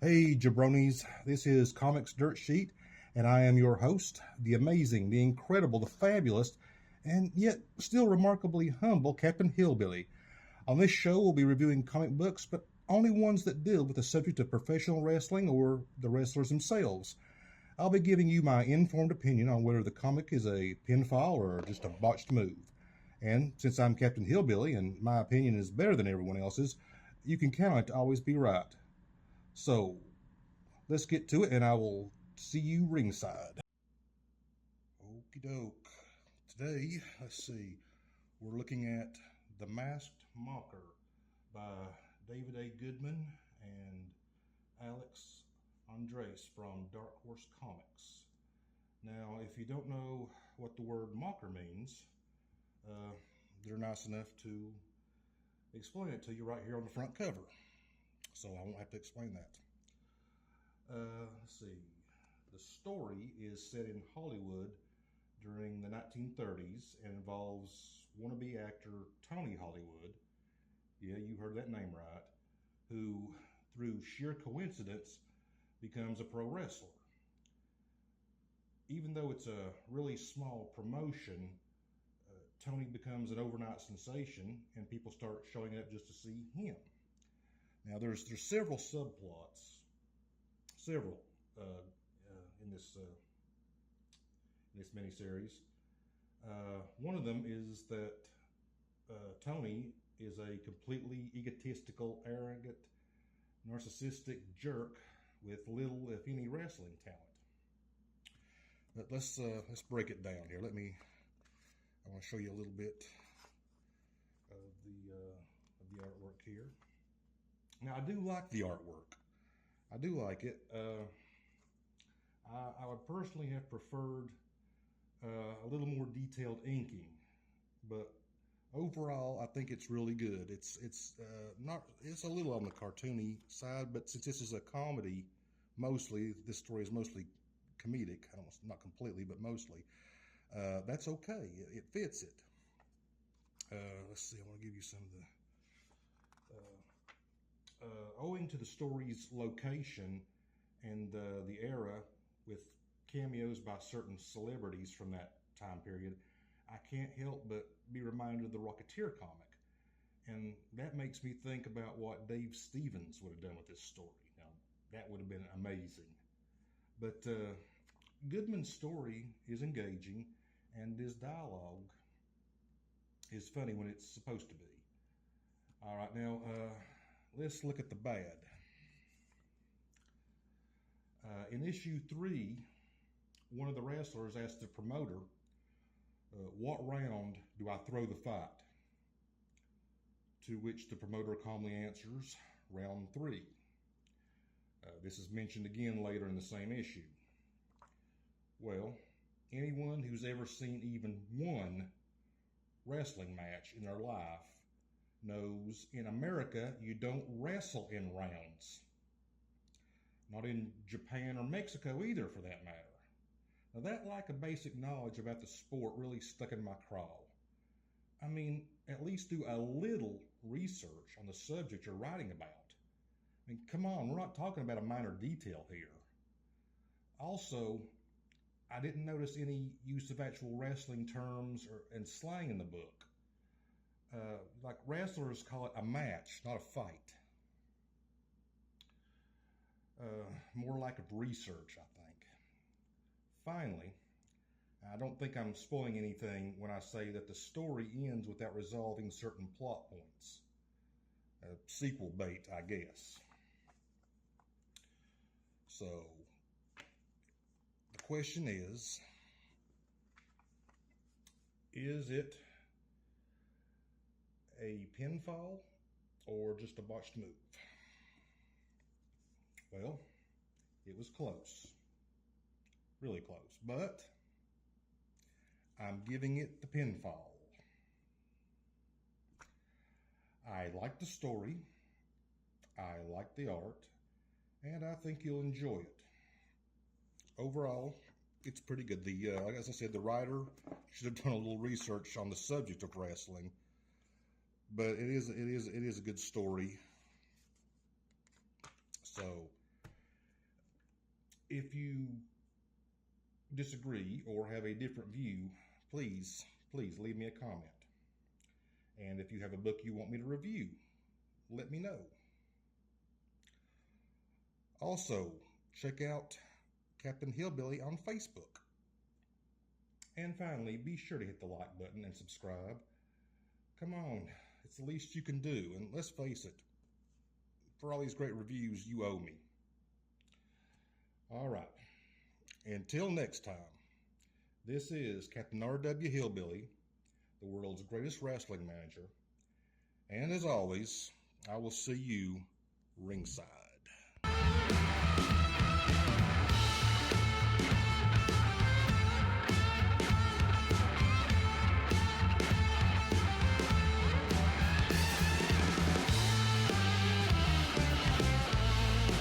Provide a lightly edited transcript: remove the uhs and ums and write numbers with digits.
Hey jabronis, this is Comics Dirt Sheet, and I am your host, the amazing, the incredible, the fabulous, and yet still remarkably humble Captain Hillbilly. On this show, we'll be reviewing comic books, but only ones that deal with the subject of professional wrestling or the wrestlers themselves. I'll be giving you my informed opinion on whether the comic is a pinfall or just a botched move. And since I'm Captain Hillbilly and my opinion is better than everyone else's, you can count on it to always be right. So, let's get to it, and I will see you ringside. Okie doke. Today, let's see, we're looking at The Masked Macher by David A. Goodman and Alex Andres from Dark Horse Comics. Now, if you don't know what the word mocker means, they're nice enough to explain it to you right here on the front cover. So I won't have to explain that. Let's see. The story is set in Hollywood during the 1930s and involves wannabe actor Tony Hollywood. Yeah, you heard that name right. Who, through sheer coincidence, becomes a pro wrestler. Even though it's a really small promotion, Tony becomes an overnight sensation, and people start showing up just to see him. Now, there's several subplots, in this miniseries. One of them is that Tony is a completely egotistical, arrogant, narcissistic jerk with little, if any, wrestling talent. But let's break it down here. I want to show you a little bit of the artwork here. Now, I do like the artwork. I do like it. I would personally have preferred a little more detailed inking, but overall, I think it's really good. It's a little on the cartoony side, but since this is a comedy, mostly this story is mostly comedic. Not completely, but mostly. That's okay. It fits it. Let's see. I want to give you some of the. Owing to the story's location and the era, with cameos by certain celebrities from that time period, I can't help but be reminded of the Rocketeer comic. And that makes me think about what Dave Stevens would have done with this story. Now, that would have been amazing. But Goodman's story is engaging, and his dialogue is funny when it's supposed to be. All right, now let's look at the bad. In issue 3, one of the wrestlers asked the promoter, what round do I throw the fight? To which the promoter calmly answers, round 3. This is mentioned again later in the same issue. Well, anyone who's ever seen even one wrestling match in their life knows in America you don't wrestle in rounds. Not in Japan or Mexico either, for that matter. Now, that lack of basic knowledge about the sport really stuck in my craw. I mean, at least do a little research on the subject you're writing about. I mean, come on, we're not talking about a minor detail here. Also, I didn't notice any use of actual wrestling terms and slang in the book. Like wrestlers call it a match, not a fight. More lack of research, I think. Finally, I don't think I'm spoiling anything when I say that the story ends without resolving certain plot points. Sequel bait, I guess. So, the question is it a pinfall or just a botched move? Well, it was close. Really close. But I'm giving it the pinfall. I like the story. I like the art. And I think you'll enjoy it. Overall, it's pretty good. As I said, the writer should have done a little research on the subject of wrestling. But it is a good story. So If you disagree or have a different view, please leave me a comment. And if you have a book you want me to review, let me know. Also, check out Captain Hillbilly on Facebook. And finally, be sure to hit the like button and subscribe. Come on, it's the least you can do. And let's face it, for all these great reviews, you owe me. All right, until next time, this is Captain R.W. Hillbilly, the world's greatest wrestling manager. And as always, I will see you ringside.